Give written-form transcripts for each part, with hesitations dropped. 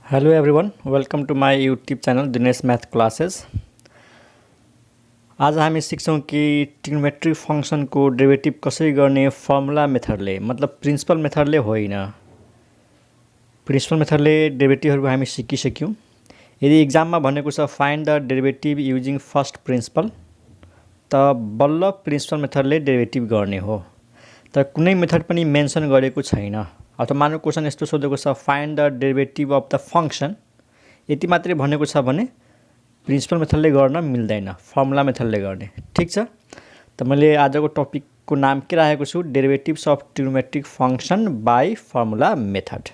Hello everyone, welcome to my YouTube channel Dinesh math classes. आज हामी सिक्छौँ कि ट्रिग्नोमेट्रिक फङ्सनको डेरिभेटिभ कसरी गर्ने फर्मुला मेथडले, मतलब प्रिन्सिपल मेथडले होइन। प्रिन्सिपल मेथडले डेरिभेटिभहरू हामी सिकिसक्यौँ। यदि इक्जाममा भनेको छ find the derivative using first principle, त बल्ल प्रिन्सिपल मेथडले डेरिभेटिभ गर्ने हो। तर कुनै मेथड पनि मेन्सन गरेको छैन। अथवा मानव क्वेसन यस्तो सोधेको छ find the derivative of the function, यति मात्रै भनेको छ भने प्रिन्सिपल मेथडले गर्न मिल्दैन, फर्मुला मेथडले गर्ने। ठिक छ, त मैले आजको टपिकको नाम के राखेको छु, derivatives of trigonometric function by formula method,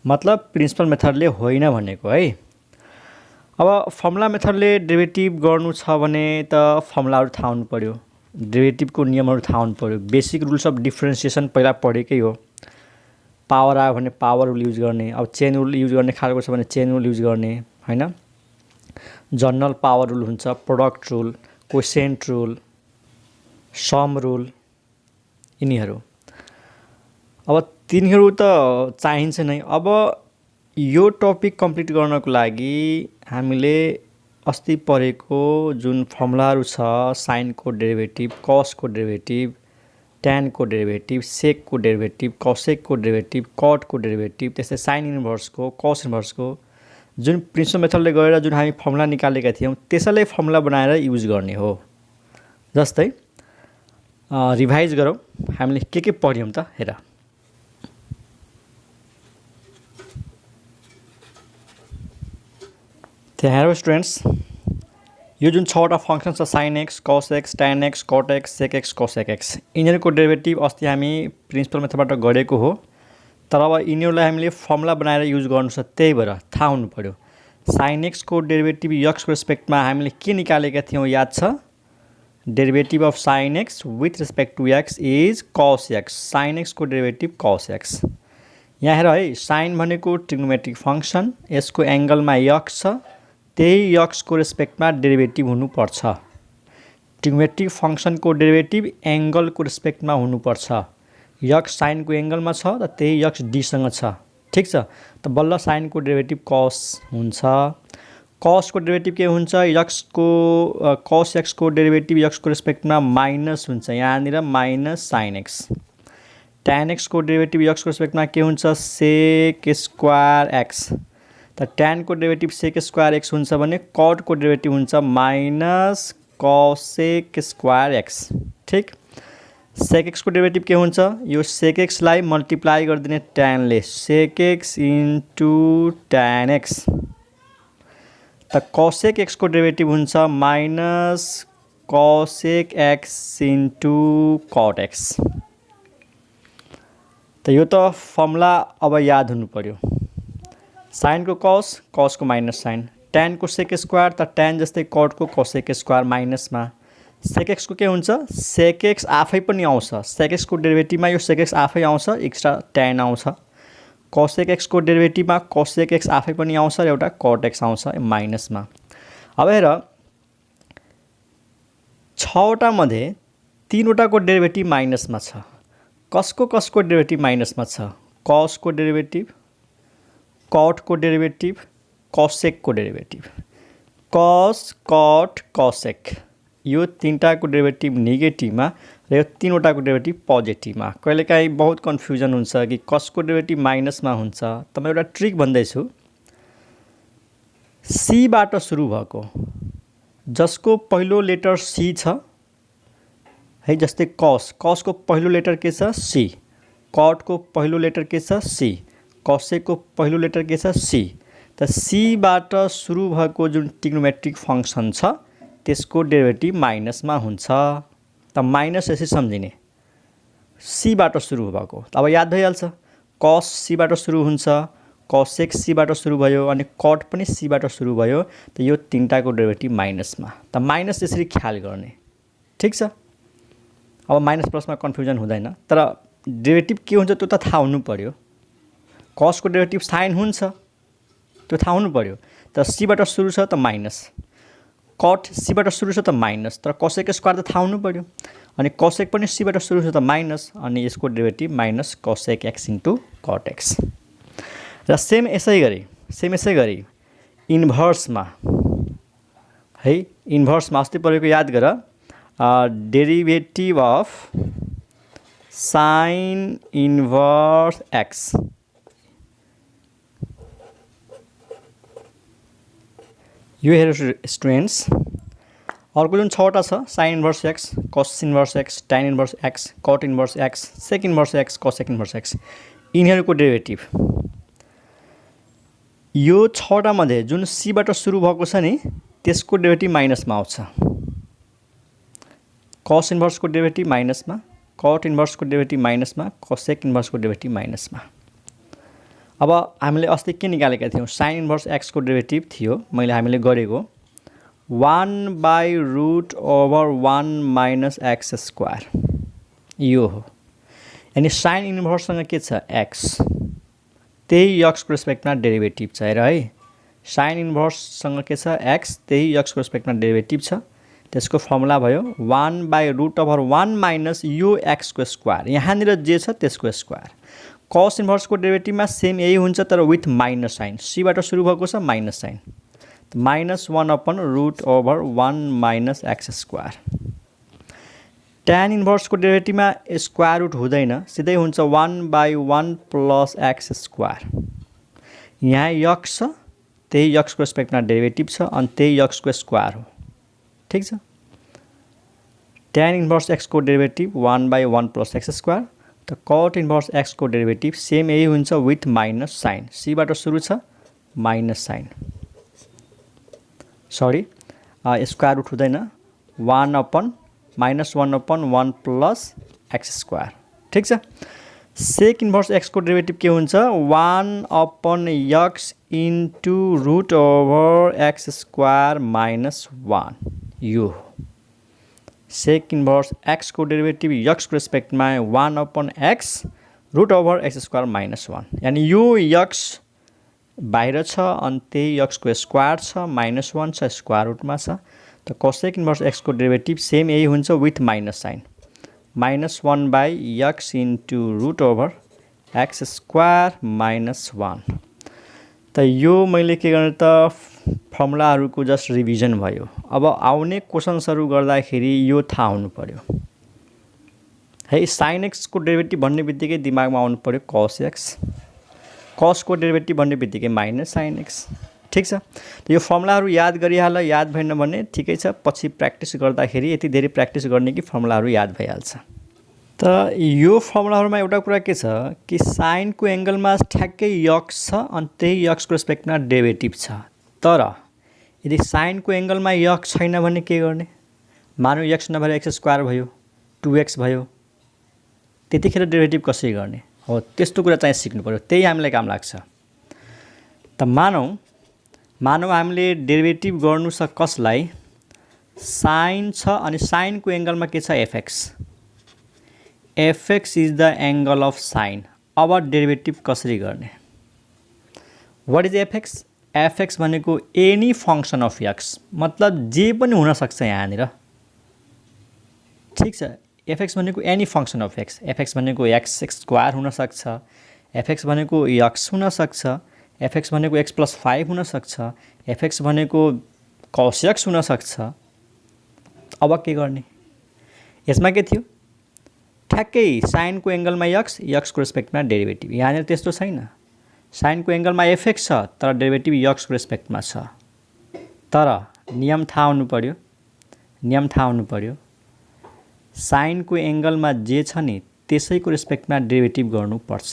मतलब प्रिन्सिपल मेथडले होइन भनेको है। अब फर्मुला मेथडले डेरिभेटिभ गर्नु छ भने त फर्मुलाहरू थाहा हुनु पर्यो, डेरिभेटिभको नियमहरू थाहा हुनु पर्यो। बेसिक रुल्स अफ डिफ्रेन्सिएसन पहिला पढेकै हो। पावर आयो भने पावर रुल युज गर्ने, अब चेन रुल युज गर्ने खालको छ भने चेन रुल युज गर्ने हैन। जनरल पावर रुल हुन्छ, product rule, quotient rule, sum rule, यिनीहरू। अब तिनीहरू त चाहिन्छ नै। अब यो टपिक कम्प्लिट गर्नको लागि हामीले अस्ति पढेको जुन फर्मुलाहरू छ, साइनको डेरिभेटिभ, कसको डेरिभेटिभ, ट्यानको डेरिभेटिभ, सेकको डेरिभेटिभ, कसेकको डेरिभेटिभ, कटको डेरिभेटिभ, त्यस्तै साइन इन्भर्सको, कस इन्भर्सको जुन प्रिन्सिपल मेथडले गएर जुन हामी फर्मुला निकालेका थियौँ त्यसैलाई फर्मुला बनाएर युज गर्ने हो। जस्तै रिभाइज गरौँ, हामीले के पढ्यौँ त हेर। त्यहाँ हेरौँ स्टुडेन्ट्स, यो जुन 6वटा फङ्सन छ साइन एक्स, कस x, tan x, cut x, सेक एक्स, कसेक एक्स, यिनीहरूको डेरिभेटिभ अस्ति हामी प्रिन्सिपल मेथडबाट गरेको हो। तर अब यिनीहरूलाई हामीले फर्मुला बनाएर युज गर्नु छ, त्यही भएर थाहा हुनु पर्यो। साइन एक्सको डेरिभेटिभ एक्सको रेस्पेक्टमा हामीले के निकालेका थियौँ याद छ? Derivative of sine x with respect to x is cos x. Sine एक्सको डेरिभेटिभ कस एक्स। यहाँ हेर है, साइन भनेको ट्रिग्नोमेट्रिक फङ्सन, यसको एङ्गलमा एक्स छ, त्यही एक्सको रेस्पेक्टमा डेरिभेटिभ हुनुपर्छ। ट्रिग्नोमेट्रिक फङ्सनको डेरिभेटिभ एङ्गलको रेस्पेक्टमा हुनुपर्छ। एक्स साइनको एङ्गलमा छ त त्यही एक्स डीसँग छ। ठिक छ, त बल्ल साइनको डेरिभेटिभ कस हुन्छ। कसको डेरिभेटिभ के हुन्छ? एक्सको कस एक्सको डेरिभेटिभ एक्सको रेस्पेक्टमा माइनस हुन्छ, यहाँनिर माइनस साइन एक्स। ट्यान एक्सको डेरिभेटिभ एक्सको रेस्पेक्टमा के हुन्छ? Sec square x. त ट्यानको डेरिभेटिभ सेक स्क्वायर एक्स हुन्छ भने कटको डेरिभेटिभ हुन्छ माइनस कसेक स्क्वायर एक्स। ठिक, सेक एक्सको डेरिभेटिभ के हुन्छ? यो सेक एक्सलाई मल्टिप्लाई गरिदिने ट्यानले, sec x into tan x. त कसेक एक्सको डेरिभेटिभ हुन्छ minus cosec x into cot x. त यो त फर्मुला अब याद हुनु पर्यो। साइनको कस, कसको माइनस साइन, ट्यानको सेक स्क्वायर, त ट्यान जस्तै कटको कसेक स्क्वायर माइनसमा। सेक एक्सको के हुन्छ? सेक एक्स आफै पनि आउँछ, सेक एक्सको डेरिभेटिभमा यो सेक एक्स आफै आउँछ, एक्स्ट्रा ट्यान आउँछ। कसेक एक्सको डेरिभेटिभमा कसेक एक्स आफै पनि आउँछ र एउटा कट एक्स आउँछ माइनसमा। अब हेर, 6वटा मध्ये 3वटाको डेरिभेटिभ माइनसमा छ। कसको डेरिभेटिभ माइनसमा छ? कसको डेरिभेटिभ, कटको डेरिभेटिभ, कसेकको डेरिभेटिभ। कस, कट, कसेक, यो 3टाको डेरिभेटिभ नेगेटिभमा र यो 3वटाको डेरिभेटिभ पोजिटिभमा। कहिलेकाहीँ बहुत कन्फ्युजन हुन्छ कि कसको डेरिभेटिभ माइनसमा हुन्छ। त म एउटा ट्रिक भन्दैछु। सीबाट सुरु भएको, जसको पहिलो लेटर सी छ है, जस्तै कस, कसको पहिलो लेटर के छ? सी। कटको पहिलो लेटर के छ? सी। कसेकको पहिलो लेटर के छ? सी। त सीबाट सुरु भएको जुन ट्रिग्नोमेट्रिक फङ्सन छ त्यसको डेरिभेटिभ माइनसमा हुन्छ। त माइनस यसरी सम्झिने, सीबाट सुरु भएको। अब याद भइहाल्छ, कस सीबाट सुरु हुन्छ, कसेक सीबाट सुरु भयो, अनि कट पनि सीबाट सुरु भयो। त यो 3टाको डेरिभेटिभ माइनसमा। त माइनस यसरी ख्याल गर्ने। ठिक छ, अब माइनस प्लसमा कन्फ्युजन हुँदैन। तर डेरिभेटिभ के हुन्छ त्यो त थाहा हुनु पर्यो। कसको डेरिभेटिभ साइन हुन्छ त्यो थाहा हुनु पर्यो। त सीबाट सुरु छ त माइनस, कट सीबाट सुरु छ त माइनस, तर कसेक स्क्वायर त थाहा हुनु पर्यो। अनि कसेक पनि सीबाट सुरु छ त माइनस, अनि यसको derivative minus cosec x into cot x. र सेम यसै गरी सेम यसै गरी इन्भर्समा है इन्भर्समा अस्ति पढेको याद गर derivative of sine inverse x यो हेर स्टुडेन्ट्स अर्को जुन 6वटा छ sine inverse x cos inverse x tan inverse x cot inverse x sec inverse x cosec inverse x यिनीहरूको डेरिभेटिभ यो 6वटा मध्ये जुन सीबाट सुरु भएको छ नि त्यसको डेरिभेटिभ माइनसमा आउँछ कस इन्भर्सको डेरिभेटिभ माइनसमा कट इन्भर्सको डेरिभेटिभ माइनसमा कसेक इन्भर्सको डेरिभेटिभ माइनसमा अब हामीले अस्ति के निकालेका थियौँ साइन इन्भर्स एक्सको डेरिभेटिभ थियो हामीले गरेको 1/√1 माइनस एक्स स्क्वायर यो हो यानी साइन इन्भर्ससँग के छ एक्स त्यही एक्सको रेस्पेक्टमा डेरिभेटिभ छ हेर है साइन इन्भर्ससँग के छ एक्स त्यही एक्सको रेस्पेक्टमा डेरिभेटिभ छ त्यसको फर्मुला भयो 1/√1 माइनस यो एक्सको स्क्वायर यहाँनिर जे छ त्यसको स्क्वायर कस इन्भर्सको डेरिभेटिभमा सेम यही हुन्छ तर विथ माइनस साइन सीबाट सुरु भएको छ minus sine -1/√1 minus x square tan इन्भर्सको डेरिभेटिभमा स्क्वायर रुट हुँदैन सिधै हुन्छ 1/1 प्लस एक्स स्क्वायर यहाँ यक्स छ त्यही यक्सको रेस्पेक्टमा डेरिभेटिभ छ अनि त्यही यक्सको स्क्वायर हो ठीक छ ट्यान इन्भर्स एक्सको डेरिभेटिभ 1/1 प्लस एक्स स्क्वायर त कट इन्भर्स एक्सको डेरिभेटिभ सेम यही हुन्छ विथ माइनस साइन सीबाट सुरु छ minus sine sorry square root हुँदैन -1/1 प्लस एक्स स्क्वायर ठीक छ सेक इन्भर्स एक्सको डेरिभेटिभ के हुन्छ 1/x इन्टु √एक्स स्क्वायर माइनस 1 यो सेक इन्भर्स एक्सको डेरिभेटिभ एक्सको रेस्पेक्टमा 1/x √एक्स स्क्वायर माइनस 1 यानी यो एक्स बाहिर छ अनि त्यही एक्सको स्क्वायर छ -1 छ स्क्वायर रुटमा छ त कोसेक इन्भर्स एक्सको डेरिभेटिभ सेम यही हुन्छ with minus sign -1/x into √एक्स स्क्वायर माइनस 1 त यो मैले के गर्ने त फर्मुलाहरूको जस्ट रिभिजन भयो अब आउने क्वेसन्सहरू गर्दाखेरि यो थाहा हुनु पर्यो है साइन एक्सको डेरिभेटिभ भन्ने बित्तिकै दिमागमा आउनु पर्यो कस एक्स कसको डेरिभेटिभ भन्ने बित्तिकै माइनस साइन एक्स ठीक छ त यो फर्मुलाहरू याद गरिहाल याद भएन भने ठिकै छ पछि प्र्याक्टिस गर्दाखेरि यति धेरै प्र्याक्टिस गर्ने कि फर्मुलाहरू याद भइहाल्छ त यो फर्मुलाहरूमा एउटा कुरा के छ कि साइनको एङ्गलमा ठ्याक्कै यक्स छ अनि त्यही यक्सको रेस्पेक्टमा डेरिभेटिभ छ तर यदि साइनको एङ्गलमा यक्स छैन भने के गर्ने मानौँ यक्स नभएर एक्स स्क्वायर भयो 2x भयो त्यतिखेर डेरिभेटिभ कसरी गर्ने हो त्यस्तो कुरा चाहिँ सिक्नु पर्यो त्यही हामीलाई काम लाग्छ त मानौँ हामीले डेरिभेटिभ गर्नु छ कसलाई साइन छ अनि साइनको एङ्गलमा के छ FX is the angle of sign अब डेरिभेटिभ कसरी गर्ने वाट इज एफएक्स एफएक्स भनेको एनी फङ्सन अफ एक्स मतलब जे पनि हुनसक्छ यहाँनिर ठिक छ एफएक्स भनेको any function of x FX भनेको एक्स स्क्वायर हुनसक्छ एफएक्स भनेको एक्स हुनसक्छ एफएक्स भनेको x+5 हुनसक्छ एफएक्स भनेको cos x हुनसक्छ अब के गर्ने यसमा के थियो ठ्याक्कै साइनको एङ्गलमा एक्सको रेस्पेक्टमा डेरिभेटिभ यहाँनिर त्यस्तो छैन साइनको एङ्गलमा एफएक्स छ तर डेरिभेटिभ एक्सको रेस्पेक्टमा छ तर नियम थाहा हुनु पर्यो साइनको एङ्गलमा जे छ नि त्यसैको रेस्पेक्टमा डेरिभेटिभ गर्नुपर्छ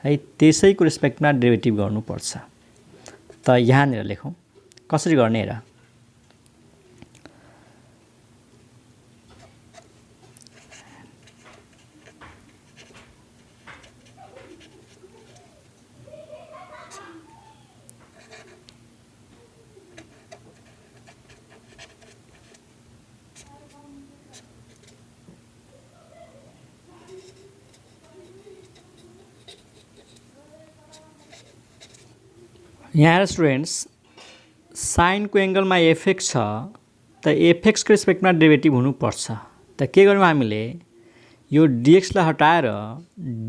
है त्यसैको रेस्पेक्टमा डेरिभेटिभ गर्नुपर्छ त यहाँनिर लेखौँ कसरी गर्ने हेर यहाँ स्टुडेन्ट्स साइनको एङ्गलमा एफएक्स छ त एफएक्सको रेस्पेक्टमा डेरिभेटिभ हुनुपर्छ त के गर्यौँ हामीले यो dx लाई हटाएर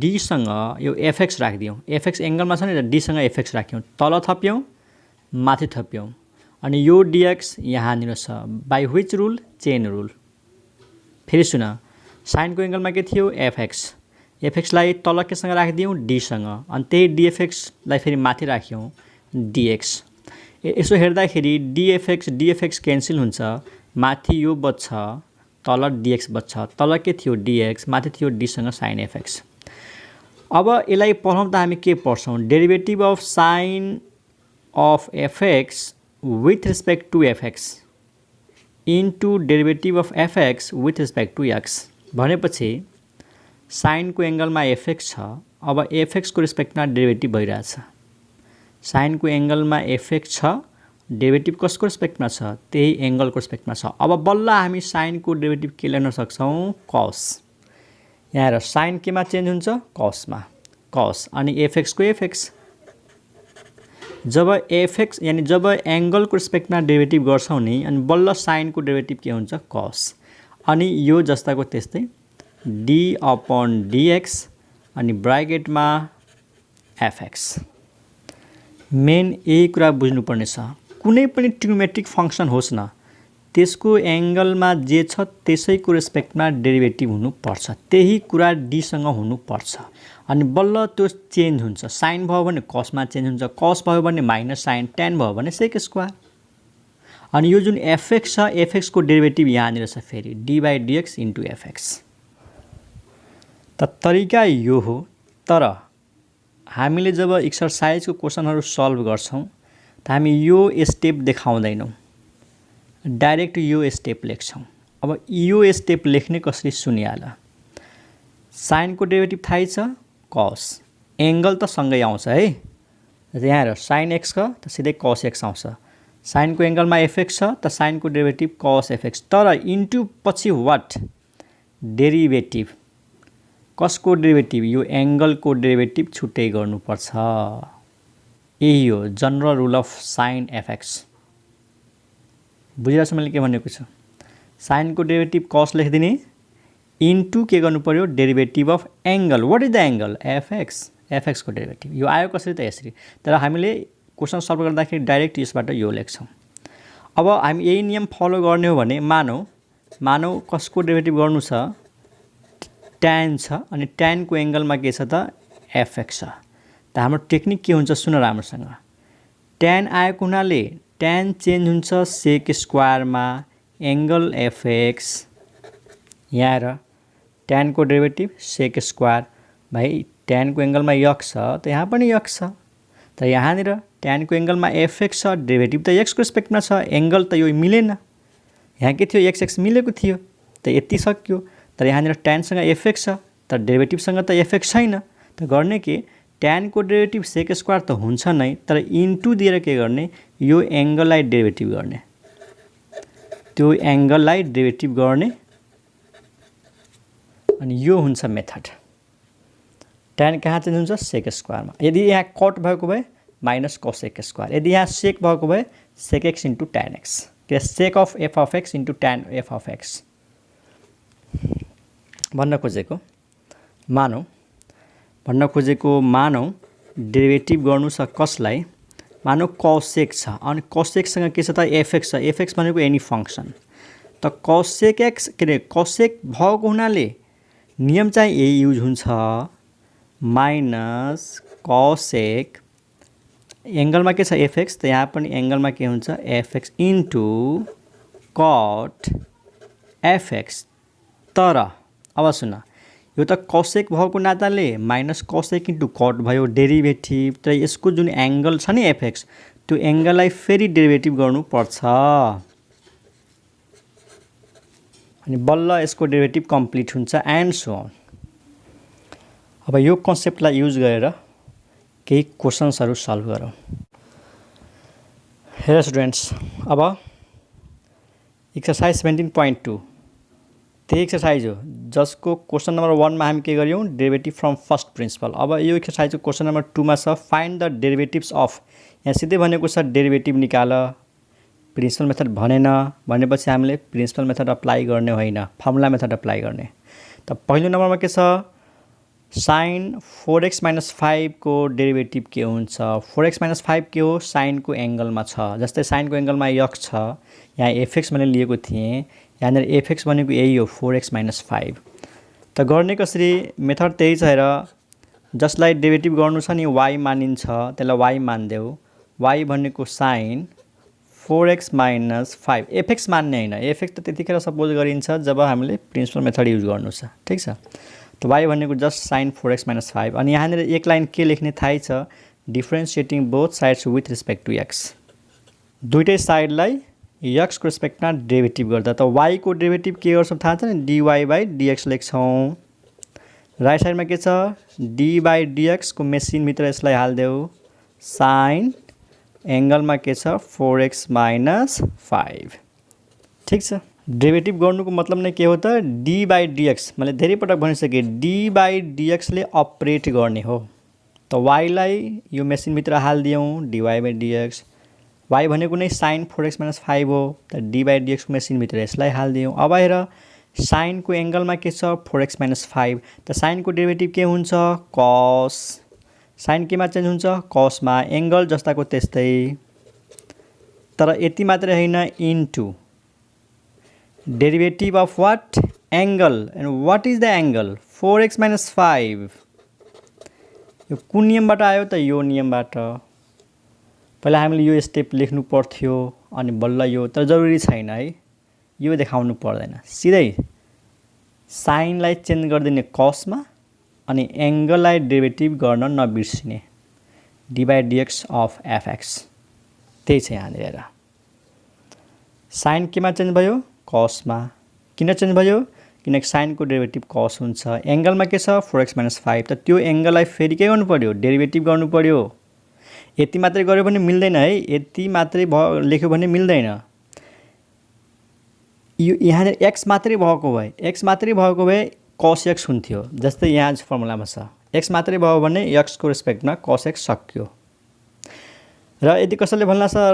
d सँग यो fx राखिदियौं। fx एंगलमा छ नि त d सँग fx राख्यौं। तल थप्यौं माथि थप्यौं अनि यो dx यहाँनिर छ। By which rule? Chain rule. फेरि सुन, sin को एंगलमा के थियो? fx। fx लाई तल केसँग राखिदियौं? d सँग। अनि त्यही dfx लाई फेरि माथि राख्यौं dx। यसो हेर्दाखेरि dfx क्यान्सल हुन्छ। माथि यो बच्छ, तल dx बच्छ। तल के थियो? dx, माथि थियो d सँग sin fx। अब यसलाई पढौं त हामी के पढ्छौं? Derivative of sin of fx with respect to fx into derivative of fx with respect to x भनेपछि sin को एंगलमा fx छ। अब fx को रेस्पेक्टमा डेरिभेटिभ भइरहेछ। sin को एंगलमा fx छ, डेरिभेटिभ कसको रेस्पेक्टमा छ? त्यही एंगलको रेस्पेक्टमा छ। अब बल्ल हामी sin को डेरिभेटिभ के लेख्न सक्छौं? cos। यहाँ हेर sin केमा चेन्ज हुन्छ? cos मा। cos अनि fx को fx। जब fx यानी जब एंगल को रेस्पेक्टमा डेरिभेटिभ गर्छौं नि अनि बल्ल sin को डेरिभेटिभ के हुन्छ? cos। अनि यो जस्ताको त्यस्तै d upon dx अनि ब्राकेटमा fx। मेन यही कुरा बुझ्नुपर्ने छ। कुनै पनि ट्रिग्नोमेट्रिक फंक्सन होस् न, त्यसको एंगलमा जे छ त्यसैको रेस्पेक्टमा डेरिभेटिभ हुनुपर्छ। त्यही कुरा d सँग हुनुपर्छ। अनि बल्ल त्यो चेन्ज हुन्छ। sin भयो भने cos मा चेन्ज हुन्छ, cos भयो भने माइनस sin, tan भयो भने sec स्क्वायर। अनि यो जुन fx छ, fx को डेरिभेटिभ यहाँनिर छ फेरि d by dx into fx। त तरिका यो हो। तर हामीले जब एक्सरसाइजको क्वेशनहरु सल्भ गर्छौं त हामी यो स्टेप देखाउँदैनौं, डाइरेक्ट यो स्टेप लेख्छौं। अब यो स्टेप लेख्ने कसरी सुनिहाल। sin को डेरिभेटिभ थाहै छ? cos। एंगल त सँगै आउँछ है। यहाँ हेर sin x का त सिधै cos x आउँछ। sin को एंगलमा fx छ त sin को डेरिभेटिभ cos fx। तर इन्टु पछि व्हाट? डेरिभेटिभ। कसको डेरिभेटिभ? यो एंगल को डेरिभेटिभ छुट्टै गर्नुपर्छ। यही हो general rule of sin fx। बुझिरहेछ मैले के भनेको छु? sin को डेरिभेटिभ cos लेखिदिने इन्टु के गर्नु पर्यो? Derivative of angle. What is the angle? fx। fx को डेरिभेटिभ। यो आयो कसरी त? यसरी। तर हामीले क्वेशन सल्भ गर्दाखेरि डाइरेक्ट यसबाट यो लेख्छौं। अब हामी यही नियम फलो गर्ने हो भने मानौ कसको डेरिभेटिभ गर्नु छ? tan छ अनि tan को एंगलमा के छ त? fx छ। त हाम्रो टेक्निक के हुन्छ सुन राम्रोसँग। tan आएको हुनाले tan चेन्ज हुन्छ sec स्क्वायरमा एंगल fx। यहाँ हेर tan को डेरिभेटिभ sec स्क्वायर भाइ tan को एंगलमा x छ त यहाँ पनि x छ। त यहाँनिर tan को एंगलमा fx छ, डेरिभेटिभ त x को रेस्पेक्टमा छ, एंगल त यो मिलेन। यहाँ के थियो? x मिलेको थियो। त यति सक्यो। तर यहाँनिर tan सँग fx छ, तर डेरिभेटिभ सँग त fx छैन। त गर्ने के? tan को डेरिभेटिभ sec स्क्वायर त हुन्छ नै, तर इन्टु दिएर के गर्ने? यो एंगललाई डेरिभेटिभ गर्ने। त्यो एंगललाई डेरिभेटिभ गर्ने अनि यो हुन्छ मेथड। tan कहाँ चेन्ज हुन्छ? sec स्क्वायरमा। यदि यहाँ कट भएको भए माइनस cosec स्क्वायर, यदि यहाँ sec भएको भए sec x into tan x। के sec of f of x into tan f of x भन्न खोजेको मानौ डेरिभेटिभ गर्नु छ कसलाई? मानौ cosec छ अनि cosec सँग के छ त? fx छ। fx भनेको एनी फंक्सन। त cosec x के रे cosec भएको हुनाले नियम चाहिँ यही युज हुन्छ, माइनस cosec एंगलमा के छ? fx। त यहाँ पनि एंगलमा के हुन्छ? fx into cot fx। तर अब सुन, यो त cosec भएको नाताले माइनस cosec इन्टु cot भयो डेरिभेटिभ। तर यसको जुन एंगल छ नि fx, त्यो एंगललाई फेरि डेरिभेटिभ गर्नु पर्छ। अनि बल्ल यसको डेरिभेटिभ कम्प्लिट हुन्छ एन्ड सो अन। अब यो कन्सेप्टलाई युज गरेर केही क्वेशन्सहरु सल्भ गरौँ। हेर स्टुडेन्ट्स, अब एक्सरसाइज 17.2 त्यही एक्सरसाइज हो जसको क्वेशन नम्बर 1 मा हामी के गर्यौं? Derivative from first principle. अब यो एक्सरसाइजको क्वेशन नम्बर 2 मा छ फाइन्ड द डेरिभेटिभ्स अफ। यहाँ सिधै भनेको छ डेरिभेटिभ निकाल। प्रिन्सिपल मेथड भनेन, भनेपछि हामीले प्रिन्सिपल मेथड अप्लाई गर्ने होइन, फर्मुला मेथड अप्लाई गर्ने। त पहिलो नम्बरमा के छ sin 4x - 5 को डेरिभेटिभ के हुन्छ 4x - 5 के हो साइनको एङ्गलमा छ जस्तै साइनको एङ्गलमा x छ यहाँ fx मैले लिएको थिएँ यहाँनिर fx भनेको यही हो 4x - 5 त गर्ने कसरी मेथड त्यही छ हेर जसलाई डेरिभेटिभ गर्नु छ नि y मानिन्छ त्यसलाई y मान्देऊ y भनेको sin 4x - 5 fx मान्ने हैन fx त त्यतिखेर सपोज गरिन्छ जब हामीले प्रिन्सिपल मेथड युज गर्नु छ ठीक छ त y भनेको जस्ट sin 4x - 5 अनि यहाँनिर एक लाइन के लेख्ने थाहै छ differentiating both sides with respect to x दुईटै साइडलाई x को रिस्पेक्टमा डेरिभेटिभ गर्दा त y को डेरिभेटिभ के गर्छौं थाहा छ नि dy/dx लेख्छौं राइट साइडमा के छ d/dx को मेसिन भित्र यसलाई हाल्देऊ sin एङ्गलमा के छ 4x - 5 ठीक छ डेरिभेटिभ गर्नुको मतलब नै के हो त d/dx मैले धेरै पटक भनिसके d/dx ले अपरेट गर्ने हो त y लाई यो मेसिन भित्र हाल्दियौ dy/dx y भनेको नै sin 4x - 5 हो त d/dx को मेसिन भित्र यसलाई हाल्दियौ अब हेर sin को एङ्गलमा के छ 4x - 5 त sin को डेरिभेटिभ के हुन्छ cos sin केमा चेन्ज हुन्छ cos मा एङ्गल जस्ताको त्यस्तै तर यति मात्र हैन into derivative of what angle and what is the angle 4x - 5 यो कुन नियमबाट आयो त यो नियमबाट पहिला हामीले यो स्टेप लेख्नु पर्थ्यो अनि बल्ल यो तर जरुरी छैन है यो देखाउनु पर्दैन सिधै sin लाई चेन्ज गर्दिने cos मा अनि एङ्गललाई डेरिभेटिभ गर्न नबिर्सिने d/dx of fx त्यही छ यहाँ हेर sin केमा चेन्ज भयो cos मा किन चेन्ज भयो किनकि sin को डेरिभेटिभ cos हुन्छ एङ्गलमा के छ 4x - 5 त त्यो एङ्गललाई फेरि के गर्नु पर्यो डेरिभेटिभ गर्नु पर्यो यति मात्रै गर्यो भने मिल्दैन है यति मात्रै लेख्यो भने मिल्दैन यो यहाँ x मात्रै भएको भए cos x हुन्थ्यो जस्तै यहाँ फर्मुलामा छ x मात्रै भयो भने x को रेस्पेक्टमा cos x सक्यो र यदि कसैले भन्ला सर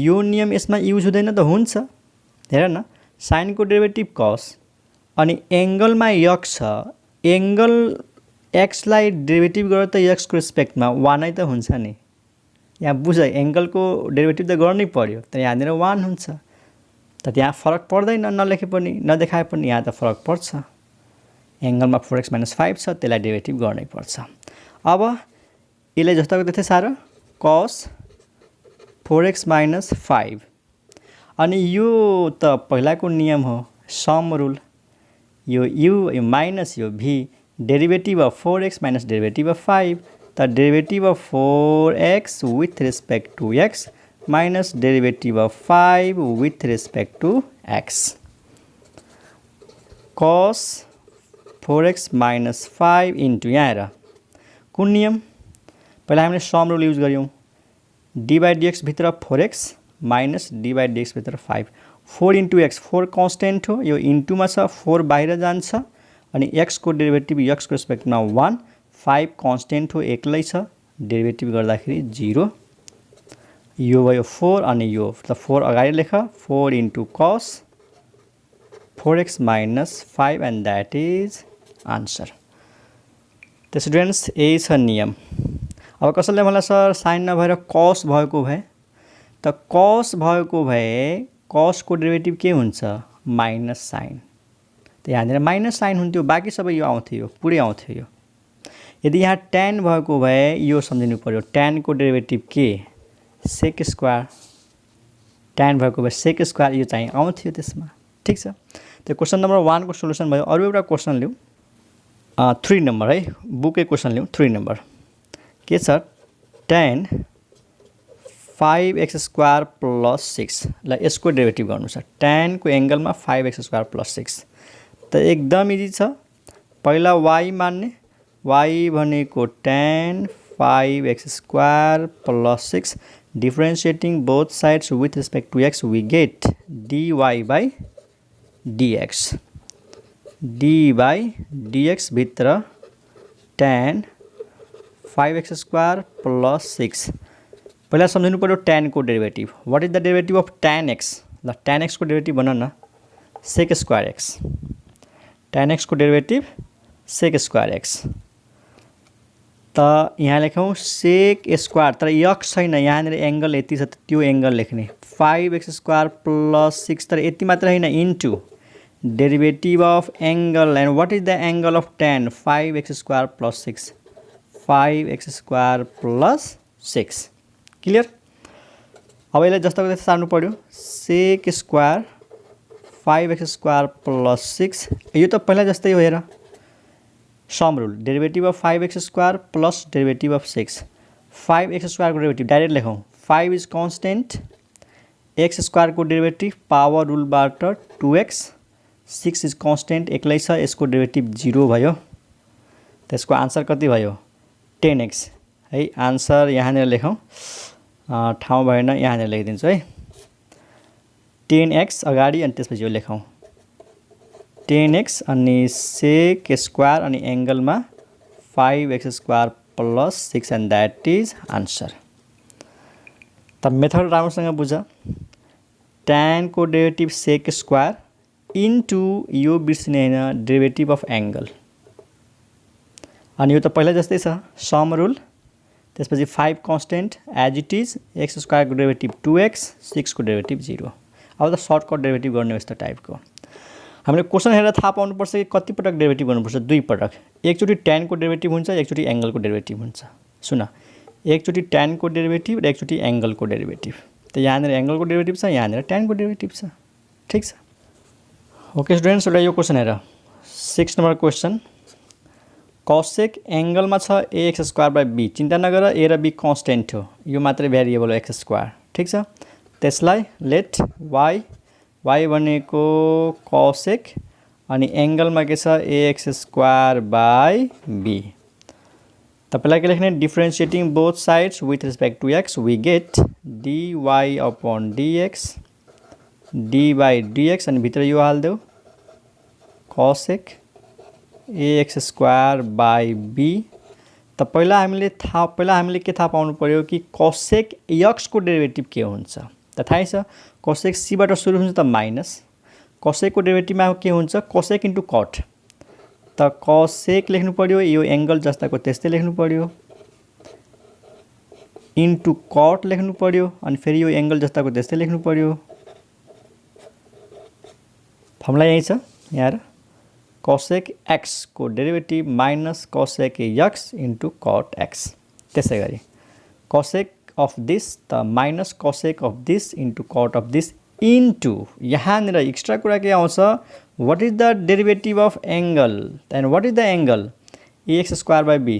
यो नियम यसमा युज हुँदैन त हुन्छ हेर न sin को डेरिभेटिभ cos अनि एङ्गलमा x छ एङ्गल x लाई डेरिभेटिभ गर्दा त x को रेस्पेक्टमा 1 नै त हुन्छ नि यहाँ बुझ एङ्गलको डेरिभेटिभ त गर्नै पर्यो त यहाँनिर 1 हुन्छ त त्यहाँ फरक पर्दैन नलेखे पनि नदेखाए पनि यहाँ त फरक पर्छ एङ्गलमा 4x - 5 छ त्यसलाई डेरिभेटिभ गर्नै पर्छ अब यसले जस्ताको त्यस्तै सारो cos 4x - 5 अनि यो त पहिलाको नियम हो सम रुल यो u माइनस यो v derivative of 4x minus derivative of 5 त derivative of 4x with respect to x minus derivative of 5 with respect to x cos 4x - 5 into यहाँ हेर कुन नियम पहिला हामीले सम रुल युज गर्यौं d/dx भित्र 4x माइनस d/dx भित्र 5 4 इन्टु x 4 कन्स्टेन्ट हो यो इन्टुमा छ 4 बाहिर जान्छ अनि x को डेरिभेटिभ x को रेस्पेक्टमा 1 5 कन्स्टेन्ट हो एक्लै छ डेरिभेटिभ गर्दाखेरि 0 यो भयो 4 अनि यो त 4 अगाडि लेख 4 into cos 4x - 5 and that is answer त स्टुडेन्ट्स यही छ नियम अब कसैले मलाई सर sin नभएर cos भएको भए त cos भएको भए cos को डेरिभेटिभ के हुन्छ माइनस sin त यहाँनिर माइनस sin हुन्थ्यो बाँकी सबै यो आउँथ्यो यो पुरै आउँथ्यो यो यदि यहाँ tan भएको भए यो सम्झिनु पर्यो tan को डेरिभेटिभ के sec स्क्वायर tan भएको भए sec स्क्वायर यो चाहिँ आउँथ्यो त्यसमा ठीक छ त क्वेशन नम्बर 1 को सोलुसन भयो अरु एउटा क्वेशन लिऊ 3 नम्बर है बुकै क्वेशन लिऊ 3 नम्बर के छ tan 5x स्क्वायर प्लस 6 ल यसको डेरिभेटिभ गर्नु छ tan को एङ्गलमा 5x स्क्वायर प्लस 6 त एकदम इजी छ पहिला y मान्ने y भनेको tan 5x square plus 6 differentiating both sides with respect to x we get dy/dx d/dx भित्र tan 5x स्क्वायर प्लस 6 पहिला सम्झिनु पर्यो tan को derivative what is the derivative of tan x ल tan x को derivative भन न sec square x tan x को derivative sec square x त यहाँ लेखौँ sec स्क्वायर तर x छैन यहाँनिर एंगल यति छ त्यो एंगल लेख्ने 5x स्क्वायर प्लस 6 तर यति मात्र हैन into derivative of angle and what is the angle of tan 5x square plus 6 5x square plus 6 clear. अब यसलाई जस्तो त्यस्तै सार्नु पर्यो sec square 5x square plus 6 यो त पहिला जस्तै हो हेर sum rule derivative of 5x square plus derivative of 6 5x square को डेरिभेटिभ डाइरेक्ट लेखौँ 5 इज कन्स्टेन्ट x स्क्वायर को डेरिभेटिभ पावर रुलबाट 2x 6 इज कन्स्टेन्ट एक्लै छ यसको डेरिभेटिभ 0 भयो त्यसको आन्सर कति भयो 10x है आन्सर यहाँनिर लेखौँ ठाउँ भएन यहाँनिर लेखिदिन्छु है 10x अगाडि अनि त्यसपछि यो लेखौँ 10x अनि sec स्क्वायर अनि एंगलमा 5x square plus 6 and that is answer. त मेथड राम्रोसँग बुझ tan को डेरिभेटिभ sec स्क्वायर इन्टु यो बिर्सिने हैन डेरिभेटिभ अफ एंगल अनि यो त पहिला जस्तै छ सम रुल त्यसपछि 5 constant as it is x square को डेरिभेटिभ 2x 6 को डेरिभेटिभ 0 अब त सर्टकट डेरिभेटिभ गर्ने यस्तो टाइपको हामीले क्वेशन हेरेर थाहा पाउनुपर्छ कि कति पटक डेरिभेटिभ गर्नुपर्छ 2 पटक एकचोटी tan को डेरिभेटिभ हुन्छ एकचोटी एंगल को डेरिभेटिभ हुन्छ सुन एकचोटी tan को डेरिभेटिभ र एकचोटी एंगल को डेरिभेटिभ त यहाँनिर एंगल को डेरिभेटिभ छ यहाँनिर tan को डेरिभेटिभ छ ठीक छ। ओके स्टुडेन्ट्स एउटा यो क्वेशन हेर 6 नम्बर क्वेशन cosec एंगलमा छ ax स्क्वायर बाइ b चिन्ता नगर a र b कन्स्टेन्ट हो यो मात्रै भेरिएबल हो x स्क्वायर ठीक छ त्यसलाई लेट y भनेको cosec अनि एंगलमा के छ ax स्क्वायर बाइ b तपाईलाई के लेख्ने differentiating both sides with respect to x we get dy upon dx d by dx अनि भित्र यो हाल्देऊ cosec ax square by b त पहिला हामीले के थाहा पाउनु पर्यो कि cosec x को डेरिभेटिभ के हुन्छ त थाहै छ cosec c बाट सुरु हुन्छ त माइनस cosec को डेरिभेटिभमा के हुन्छ cosec इन्टु cot त cosec लेख्नु पर्यो यो एंगल जस्ताको त्यस्तै लेख्नु पर्यो इन्टु cot लेख्नु पर्यो अनि फेरि यो एंगल जस्ताको त्यस्तै लेख्नु पर्यो फर्मुला यही छ यहाँ cosec x को derivative minus cosec x into cot x त्यसै गरी cosec of this त minus cosec of this into cot of this into यहाँनिर एक्स्ट्रा कुरा के आउँछ what is the derivative of angle and what is the angle ax square by b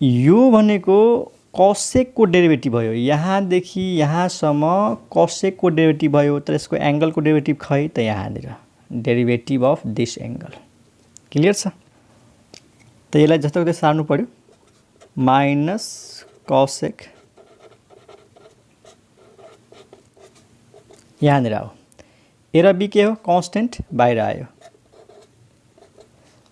यो भनेको cosec को डेरिभेटिभ भयो यहाँदेखि यहाँसम्म cosec को डेरिभेटिभ भयो तर यसको एंगल को डेरिभेटिभ खै त यहाँनिर derivative of this angle clear छ त यसलाई जस्तो कि सार्नु पर्यो माइनस cosec यहाँनिर आओ a र b के हो कन्स्टेन्ट बाहिर आयो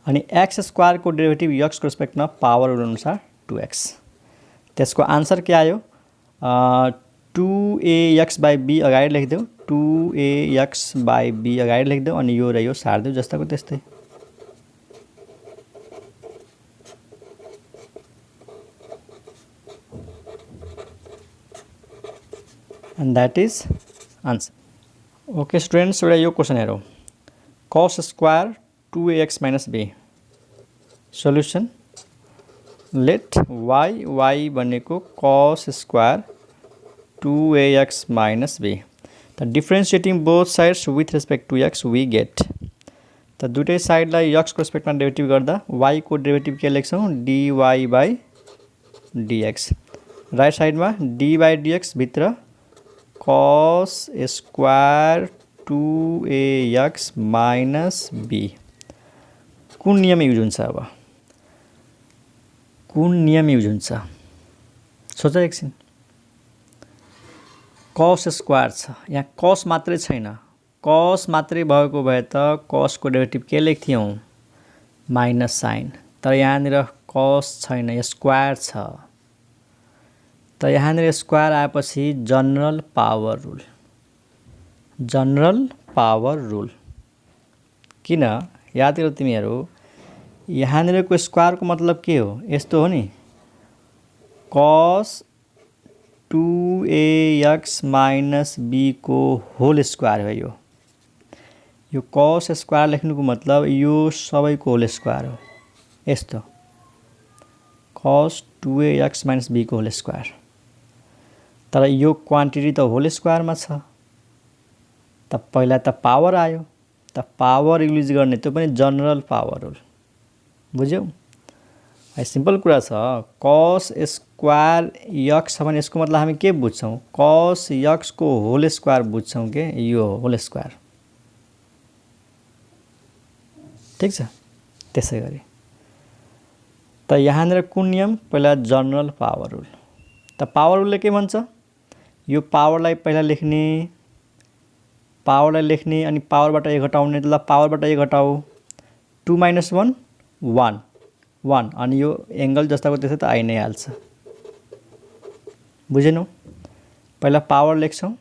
अनि x स्क्वायर को डेरिभेटिभ x को रेस्पेक्टमा पावर अनुसार 2x त्यसको आन्सर के आयो 2ax बाइ b अगाडि लेख्देऊ 2ax बाइ b अगाडि लेख्देऊ अनि यो र यो सार्देऊ जस्ताको त्यस्तै and that is answer. Okay students एउटा यो क्वेशन हेरौँ cos square 2ax minus b solution let y भनेको cos square 2ax minus b त differentiating both sides with respect to x we get त दुईटै साइडलाई x को रेस्पेक्टमा डेरिभेटिभ गर्दा y को डेरिभेटिभ के लेख्छौँ dy by dx राइट साइडमा d by dx भित्र cos square 2ax minus b कुन नियम युज हुन्छ अब कुन नियम युज हुन्छ सोच एकछिन cos स्क्वायर छ यहाँ cos मात्रै छैन cos मात्रै भएको भए त cos को डेरिभेटिभ के लेख्थ्यौं माइनस साइन तर यहाँनिर cos छैन यो स्क्वायर छ त यहाँनिर स्क्वायर आएपछि general power rule general power rule. किन याद गर तिमीहरू, यहाँनिरको स्क्वायरको मतलब के हो? यस्तो हो नि, cos 2ax माइनस b को होल स्क्वायर हो। यो cos स्क्वायर लेख्नुको मतलब यो सबैको होल स्क्वायर हो। यस्तो cos 2ax माइनस b को होल स्क्वायर। तर यो क्वान्टिटी त होल स्क्वायरमा छ, त पहिला त पावर आयो, त पावर युज गर्ने त्यो पनि जनरल पावर रुल। बुझ्यौ? सिम्पल कुरा छ, cos स्क्वायर x छ भने यसको मतलब हामी के बुझ्छौँ? cos x को होल स्क्वायर बुझ्छौँ के यो होल स्क्वायर। ठीक छ? त्यसै गरी त यहाँनिर कुन नियम? पहिला जनरल पावर रुल। त पावर रुलले के भन्छ? यो पावरलाई पहिला लेख्ने, पावरलाई लेख्ने अनि पावरबाट a घटाउने। ल पावरबाट a घटाऊ, 2 माइनस 1 1 1 अनि यो एंगल जस्ताको त्यस्तै त आइ नै हाल्छ। बुझेनौ? पहिला पावर लेख्छौँ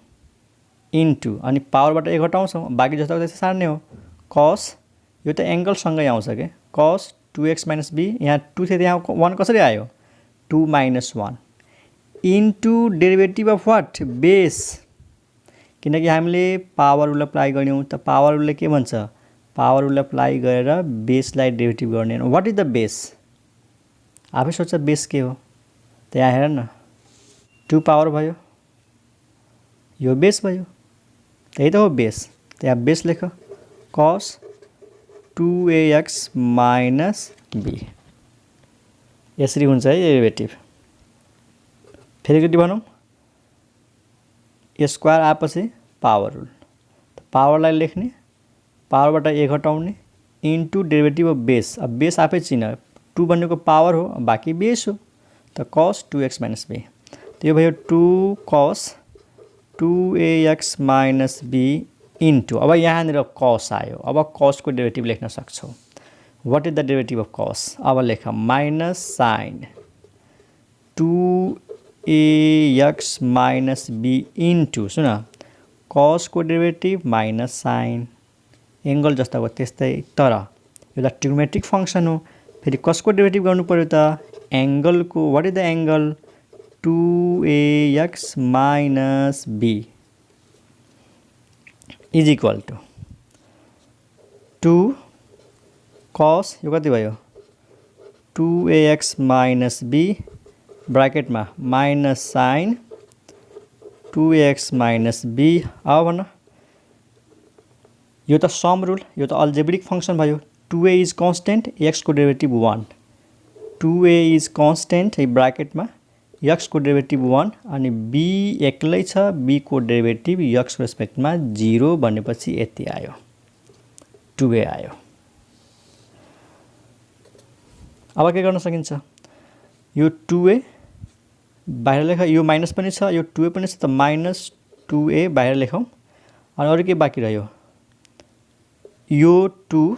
इन्टु अनि पावरबाट a घटाउँछौँ, बाँकी जस्ताको त्यस्तै सार्ने हो। cos यो त एंगलसँगै आउँछ के, cos 2x माइनस b, यहाँ 2 थियो यहाँ 1 कसरी आयो? 2 minus 1 into derivative of what? Base. किनकि हामीले पावर रुल अप्लाई गर्यौँ, त पावर रुलले के भन्छ? पावर रुल अप्लाई गरेर बेसलाई डेरिभेटिभ गर्ने। What is the base? आफै सोच बेस के हो? त यहाँ हेर न, 2 पावर भयो, यो बेस भयो, त्यही त हो बेस। त यहाँ बेस लेख, cos 2ax माइनस b। यसरी हुन्छ है डेरिभेटिभ। फेरि एकचोटि भनौँ, स्क्वायर आएपछि पावर रुल, पावरलाई लेख्ने, पावरबाट a घटाउने इन्टु डेरिभेटिभ अफ बेस। अब बेस आफै चिन, 2 भनेको पावर हो, बाँकी बेस हो, त cos 2x माइनस b। त्यो भयो 2 cos 2ax minus b into, अब यहाँनिर cos आयो, अब cos को डेरिभेटिभ लेख्न सक्छौ। What is the derivative of cos? अब लेख minus sine 2ax minus b into, सुन, cos को डेरिभेटिभ माइनस साइन, एंगल जस्ताको त्यस्तै, तर यो त ट्रिग्नोमेट्रिक फंक्सन हो। फेरि कसको डेरिभेटिभ गर्नु पर्यो त? एंगलको। What is the angle? 2ax minus b is equal to 2 cos, यो कति भयो? 2ax माइनस b ब्राकेटमा minus sine 2ax minus b। अब भन, यो त सम रुल, यो त अल्जेब्रिक फंक्सन भयो। 2a इज कन्स्टेन्ट, x को डेरिभेटिभ 1, 2a इज कन्स्टेन्ट ब्राकेटमा x को डेरिभेटिभ 1 अनि b एक्लै छ, b को डेरिभेटिभ x को रेस्पेक्टमा 0 भनेपछि यति आयो, 2a आयो। अब के गर्न सकिन्छ? यो 2a बाहिर लेख, यो माइनस पनि छ, यो 2a पनि छ, त माइनस 2a बाहिर लेखौँ। अनि अरू के बाँकी रह्यो? यो 2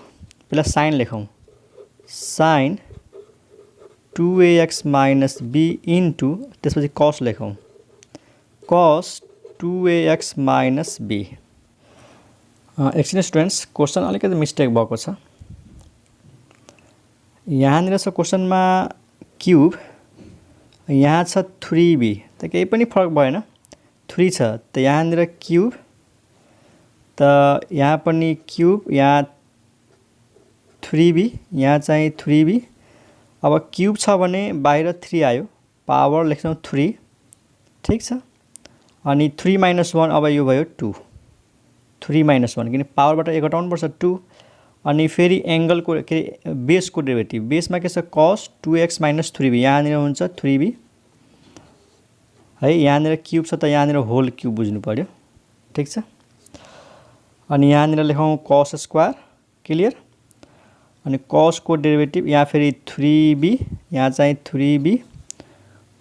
पहिला साइन लेखौँ, sine 2ax minus b into त्यसपछि cos लेखौँ, cos 2ax माइनस b। एकछिन स्टुडेन्ट्स, क्वेसन अलिकति मिस्टेक भएको छ। यहाँनिर छ क्वेसनमा क्युब, यहाँ छ 3b, त केही पनि फरक भएन, 3 छ, त यहाँनिर क्युब, त यहाँ पनि क्युब, यहाँ 3b, यहाँ चाहिँ 3b। अब क्युब छ भने बाहिर 3 आयो, पावर लेख्छौँ 3, ठीक छ। अनि 3 माइनस 1, अब यो भयो 2, 3 माइनस 1, किन पावरबाट a घटाउनु पर्छ 2। अनि फेरि एंगलको के बेसको डेरिभेटिभ, बेसमा के छ? cos 2x माइनस 3b, यहाँनिर हुन्छ 3b है, यहाँनिर क्युब छ, त यहाँनिर होल क्युब बुझ्नु पर्यो, ठीक छ। अनि यहाँनिर लेखौँ cos स्क्वायर, क्लियर। अनि cos को डेरिभेटिभ यहाँ फेरि 3b, यहाँ चाहिँ 3b,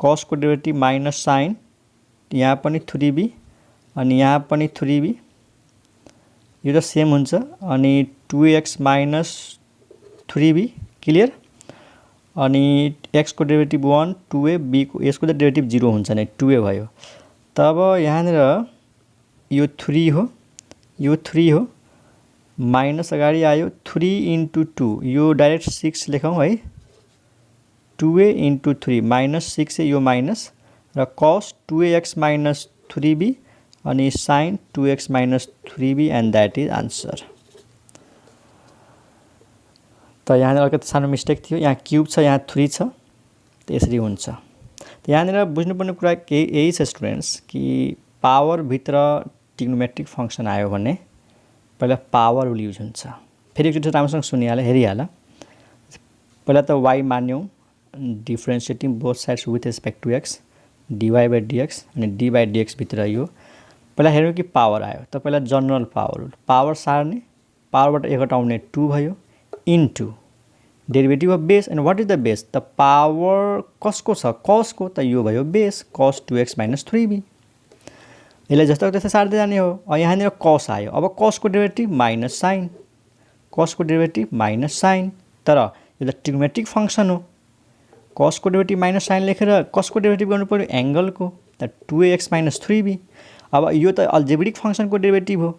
cos को डेरिभेटिभ माइनस साइन, यहाँ पनि 3b अनि यहाँ पनि 3b, यो त सेम हुन्छ। अनि 2x माइनस 3b, क्लियर। अनि x को डेरिभेटिभ 1, 2a, b को यसको त डेरिभेटिभ 0 हुन्छ नै, 2a भयो। तब यहाँनिर यो 3 हो, यो 3 हो, माइनस अगाडि आयो 3 × 2, यो डाइरेक्ट 6 लेखौँ है, 2a × 3 माइनस 6a, यो माइनस र cos 2ax माइनस 3b अनि sin 2x minus 3b and that is answer. त यहाँनिर अलिकति सानो मिस्टेक थियो, यहाँ क्युब छ, यहाँ 3 छ, त यसरी हुन्छ। त यहाँनिर बुझ्नुपर्ने कुरा यही छ स्टुडेन्ट्स कि पावरभित्र ट्रिग्नोमेट्रिक फङ्सन आयो भने पहिला पावर रुल युज हुन्छ। फेरि एकचोटि राम्रोसँग सुनिहाल, हेरिहाल। पहिला त y मान्यौँ, differentiating both sides with respect to x, dy/dx अनि d/dx भित्र यो पहिला हेरौँ कि पावर आयो। त पहिला जनरल पावर रुल, पावर सार्ने, पावरबाट 1 घटाउने 2 भयो, into derivative of base. And what is the base? त पावर कसको छ? कसको, त यो भयो base, cos 2x minus 3b। यसलाई जस्तो त्यस्तै सार्दै जाने हो। यहाँनिर कस आयो, अब कसको डेरिभेटिभ माइनस साइन, कसको डेरिभेटिभ माइनस साइन, तर यो त ट्रिग्नोमेट्रिक फङ्सन हो। कसको डेरिभेटिभ माइनस साइन लेखेर कसको डेरिभेटिभ गर्नु पर्यो? एङ्गलको, त 2ax माइनस 3b। अब यो त अल्जेब्रिक फङ्सनको डेरिभेटिभ हो,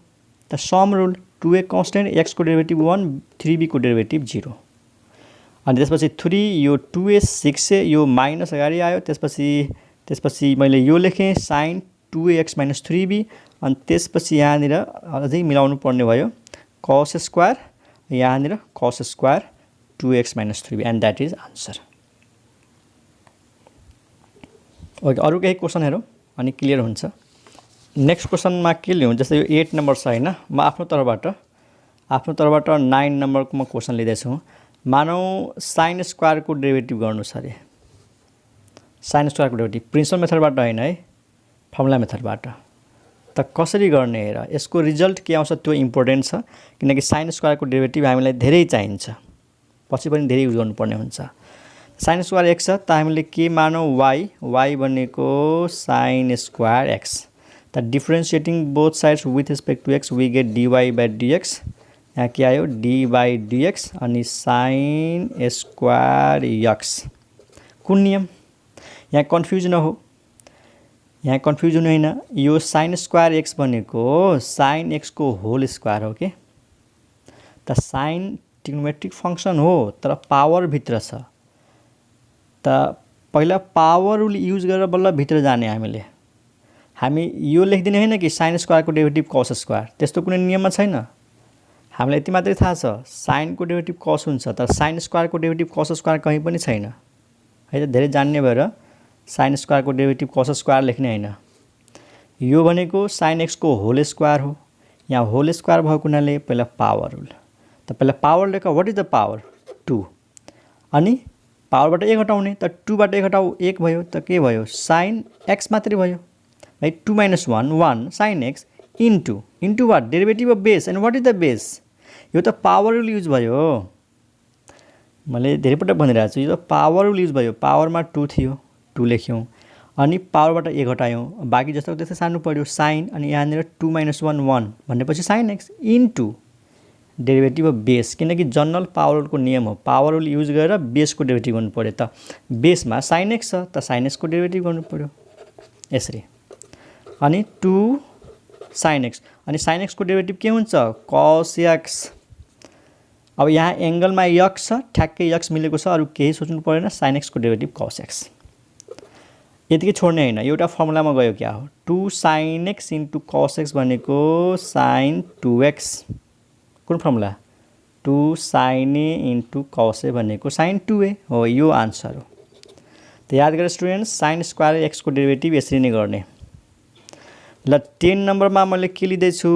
त sum rule, 2a constant, x को डेरिभेटिभ 1, 3b को डेरिभेटिभ 0। अनि त्यसपछि 3, यो 2a 6a, यो माइनस अगाडि आयो, त्यसपछि मैले यो लेखेँ साइन 2ax माइनस 3b, अनि त्यसपछि यहाँनिर अझै मिलाउनु पर्ने भयो cos स्क्वायर, यहाँनिर cos square 2x minus 3b and that is answer. Okay, अरू केही क्वेसन हेरौँ अनि क्लियर हुन्छ। नेक्स्ट क्वेसनमा के ल्याउँ, जस्तै यो 8 नम्बर छ होइन, म आफ्नो तर्फबाट 9 नम्बरको म क्वेसन लिँदैछु। मानौँ साइन स्क्वायरको डेरिभेटिभ गर्नु छ अरे, साइन स्क्वायरको डेरिभेटिभ प्रिन्सिपल मेथडबाट होइन है, फर्मुला मेथडबाट। त कसरी गर्ने हेर, यसको रिजल्ट के आउँछ त्यो इम्पोर्टेन्ट छ, किनकि साइन स्क्वायरको डेरिभेटिभ हामीलाई धेरै चाहिन्छ, पछि पनि धेरै युज गर्नुपर्ने हुन्छ। साइन स्क्वायर x छ, त हामीले के मानौँ y भनेको साइन स्क्वायर x, त differentiating both sides with respect to x we get dy/dx, यहाँ के आयो d/dx अनि साइन स्क्वायर x। कुन नियम? यहाँ कन्फ्युज नहो, यहाँ कन्फ्युजन होइन, यो साइन स्क्वायर x भनेको साइन x को होल स्क्वायर हो के, त साइन ट्रिग्नोमेट्रिक फङ्सन हो तर पावरभित्र छ। त पहिला पावर रुल युज गरेर बल्ल भित्र जाने हामी यो लेखिदिने होइन कि साइन स्क्वायरको डेरिभेटिभ कस स्क्वायर, त्यस्तो कुनै नियममा छैन। हामीलाई यति मात्रै थाहा छ साइनको डेरिभेटिभ कस हुन्छ, तर साइन स्क्वायरको डेरिभेटिभ कस स्क्वायर कहीँ पनि छैन है। त धेरै जान्ने भएर साइन स्क्वायरको डेरिभेटिभ कस स्क्वायर लेख्ने होइन, यो भनेको साइन एक्सको होल स्क्वायर हो, यहाँ होल स्क्वायर भएको हुनाले पहिला पावर रुल। त पहिला पावर लेख, वाट इज द पावर? 2, अनि पावरबाट 1 घटाउने, त 2बाट 1 घटाउ 1 भयो, त के भयो? साइन एक्स मात्रै भयो है, 2 - 1 1 sine x into what? Derivative of base. And what is the base? यो त पावर रुल युज भयो, मैले धेरै पटक भनिरहेको छु, यो त पावर रुल युज भयो। पावरमा 2 थियो, 2 लेख्यौँ, अनि पावरबाट 1 घटायौँ, बाँकी जस्तो त्यस्तै सार्नु पऱ्यो साइन, अनि यहाँनिर 2 - 1 1 भनेपछि sign x into derivative of base, किनकि जनरल पावर रुलको नियम हो, पावर रुल युज गरेर बेसको डेरिभेटिभ गर्नु पऱ्यो। त बेसमा साइन एक्स छ, त साइन एक्सको डेरिभेटिभ गर्नु पऱ्यो यसरी, अनि 2 साइन एक्स, अनि साइन एक्सको डेरिभेटिभ के हुन्छ? कस एक्स। अब यहाँ एङ्गलमा x छ, ठ्याक्कै x मिलेको छ, अरू केही सोच्नु परेन, साइन एक्सको डेरिभेटिभ कस एक्स। यतिकै छोड्ने होइन, एउटा फर्मुलामा गयो क्या हो, 2 साइन एक्स इन्टु कस एक्स भनेको साइन 2x। कुन फर्मुला? 2 साइन ए इन्टु कस ए भनेको साइन 2a हो, यो आन्सर हो। त याद गरेर स्टुडेन्ट्स, साइन स्क्वायर एक्सको डेरिभेटिभ यसरी नै गर्ने। ल 10 नम्बरमा मैले के लिँदैछु,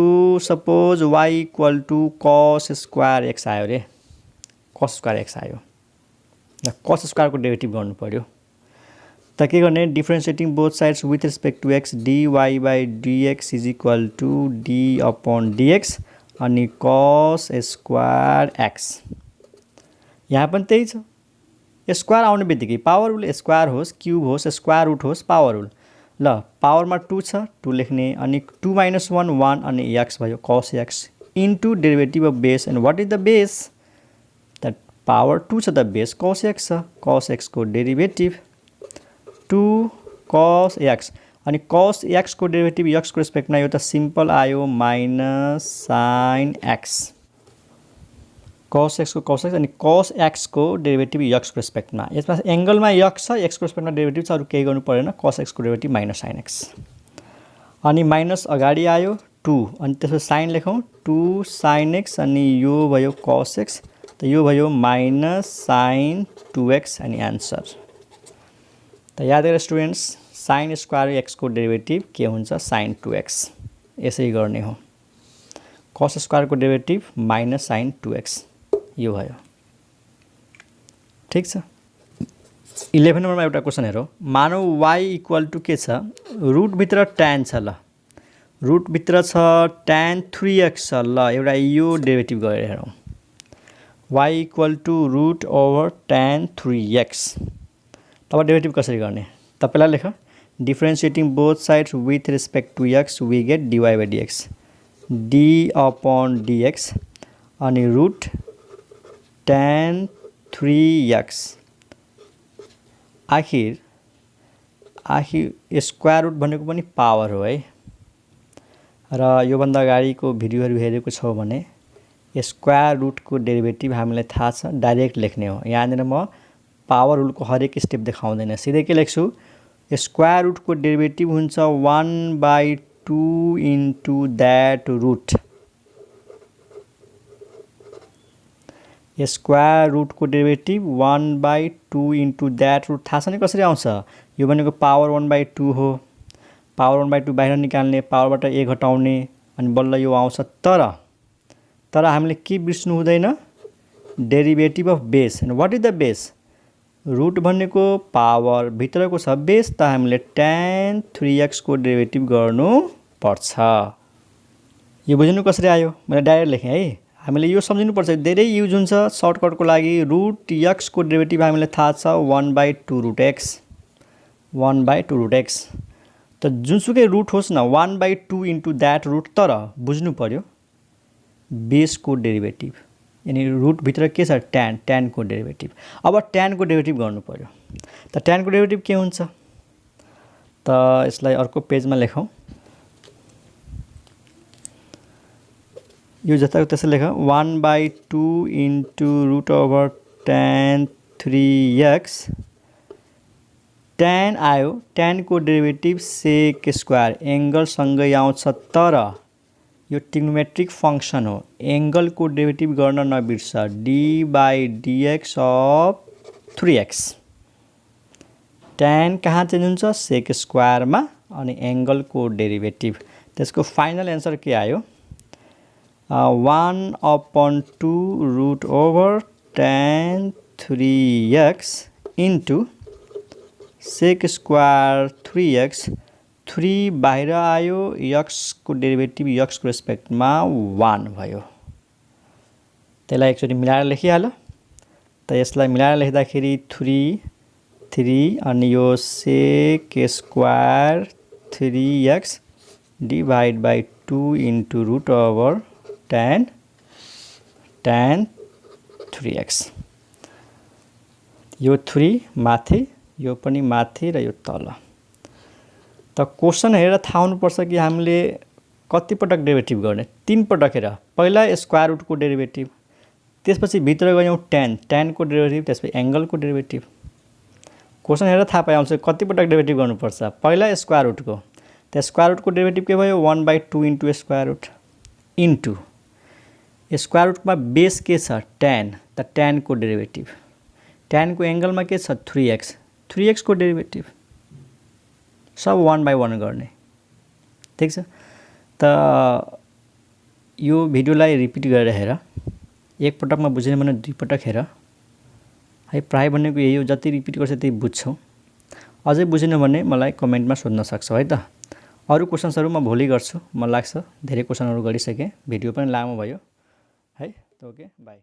suppose y = cos square x आयो रे, cos स्क्वायर x आयो, ल cos स्क्वायरको डेरिभेटिभ गर्नु पर्यो। त के गर्ने? Differentiating both sides with respect to x dy/dx = d/dx अनि cos स्क्वायर x। यहाँ पनि त्यही छ, स्क्वायर आउने बित्तिकै पावर रुल, स्क्वायर होस्, क्युब होस्, स्क्वायर रुट होस्, पावर रुल। ल पावरमा 2 छ, 2 लेख्ने, अनि 2 - 1 1 अनि x भयो cos x into derivative of base. And what is the base? त पावर 2 छ, त बेस cos x छ, cos x को डेरिभेटिभ 2 cos x, अनि cos x को डेरिभेटिभ x को रेस्पेक्टमा यो त सिम्पल आयो minus sin x cos x को cos x अनि cos x को डेरिभेटिभ x को रेस्पेक्टमा यसमा एंगलमा x छ x को रेस्पेक्टमा डेरिभेटिभ छ अरु केही गर्नु पर्दैन cos x को डेरिभेटिभ माइनस sin x अनि माइनस अगाडि आयो 2 अनि त्यसपछि sin लेखौं 2 sin x अनि यो भयो cos x त यो भयो माइनस sin 2x अनि आन्सर त याद गरे स्टुडेन्ट्स sin स्क्वायर x को डेरिभेटिभ के हुन्छ sin 2x यसै गर्ने हो cos स्क्वायर को डेरिभेटिभ माइनस sin 2x यो भयो ठीक छ 11 नम्बरमा एउटा क्वेशन हेरौं मानौ y इक्वल टु के छ रुट भित्र tan छ ल रुट भित्र छ tan 3x छ ल एउटा यो डेरिभेटिभ गरेर हेरौं y equal to root over tan 3x तब डेरिभेटिभ कसरी गर्ने त पहिला लेख differentiating both sides with respect to x we get dy by dx d upon dx अनि रुट tan 3x आखिर स्क्वायर रुट भनेको पनि पावर हो है र यो भन्दा अगाडिको भिडियोहरु हेरेको छौ भने स्क्वायर रुट को डेरिभेटिभ हामीलाई थाहा छ डाइरेक्ट लेख्ने हो यहाँनिर म पावर रुल को हरेक स्टेप देखाउँदैन सिधै के लेख्छु स्क्वायर रुट को डेरिभेटिभ हुन्छ 1/2 into that root square root को डेरिभेटिभ 1/2 इन्टु दैट रुट थाहा छ नि कसरी आउँछ यो भनेको पावर 1/2 हो पावर 1/2 बाहिर निकाल्ने पावरबाट a घटाउने अनि बल्ल यो आउँछ तर हामीले के बिर्सनु हुँदैन derivative of base and what is the base root भनेको पावर भित्रको छ बेस त हामीले tan 3x को डेरिभेटिभ गर्नु पर्छ यो बुझ्नु कसरी आयो मैले डाइरेक्ट लेखे है हामीले यो सम्झिनु पर्छ धेरै युज हुन्छ सर्टकटको लागि रुट x को डेरिभेटिभ हामीलाई थाहा छ 1/2 रुट x 1/2 रुट x त जुनसुकै रुट होस् न 1/2 इन्टु दैट रुट तर बुझ्नु पर्यो बेस को डेरिभेटिभ यानी रुट भित्र के छ tan को डेरिभेटिभ अब tan को डेरिभेटिभ गर्नु पर्यो त tan को डेरिभेटिभ के हुन्छ त यसलाई अर्को पेजमा लेखौं यो जताको त्यसै लेख 1/2 into root over tan 3x tan आयो tan को डेरिभेटिभ sec स्क्वायर एंगल सँगै आउँछ तर यो ट्रिग्नोमेट्रिक फंक्शन हो एंगल को डेरिभेटिभ गर्न नबिर्स d by dx of 3x tan कहाँ चेन्ज हुन्छ sec स्क्वायर मा अनि एंगल को डेरिभेटिभ त्यसको फाइनल आन्सर के आयो 1/2 root over tan 3x into sec square 3x 3 बाहिर आयो x को डेरिभेटिभ x को रेस्पेक्टमा 1 भयो त्यसलाई एकचोटी मिलाएर लेखिहाल त यसलाई मिलाएर लेख्दाखेरि 3 अनि यो sec square 3x divide by 2 into root over tan 3x यो 3 माथि यो पनि माथि र यो तल त क्वेशन हेरेर थाहा हुनु पर्छ कि हामीले कति पटक डेरिभेटिभ गर्ने 3 पटक हेर पहिला स्क्वायर रुट को डेरिभेटिभ त्यसपछि भित्र गयौं tan को डेरिभेटिभ त्यसपछि एंगल को डेरिभेटिभ क्वेशन हेरेर थाहा पाइन्छ कति पटक डेरिभेटिभ गर्नु पर्छ पहिला स्क्वायर रुट को त स्क्वायर रुट को डेरिभेटिभ के भयो 1/2 into square root into square root में बेस के छ tan त tan को डेरिभेटिभ tan को एंगल में के छ 3x को डेरिभेटिभ सब 1/1 गर्ने ठीक छ त यो भिडियोलाई रिपिट गरेर हेर एक पटकमा बुझेन भने दुई पटक हेर है प्राय भनेको यही हो जति रिपिट गर्छ त्यही बुझ्छौ अझै बुझेन भने मलाई कमेन्टमा सोध्न सक्छौ है त अरु क्वेशन्सहरु म भोलि गर्छु म लाग्छ धेरै क्वेशनहरु गरिसके भिडियो पनि लामो भयो है त ओके बाइ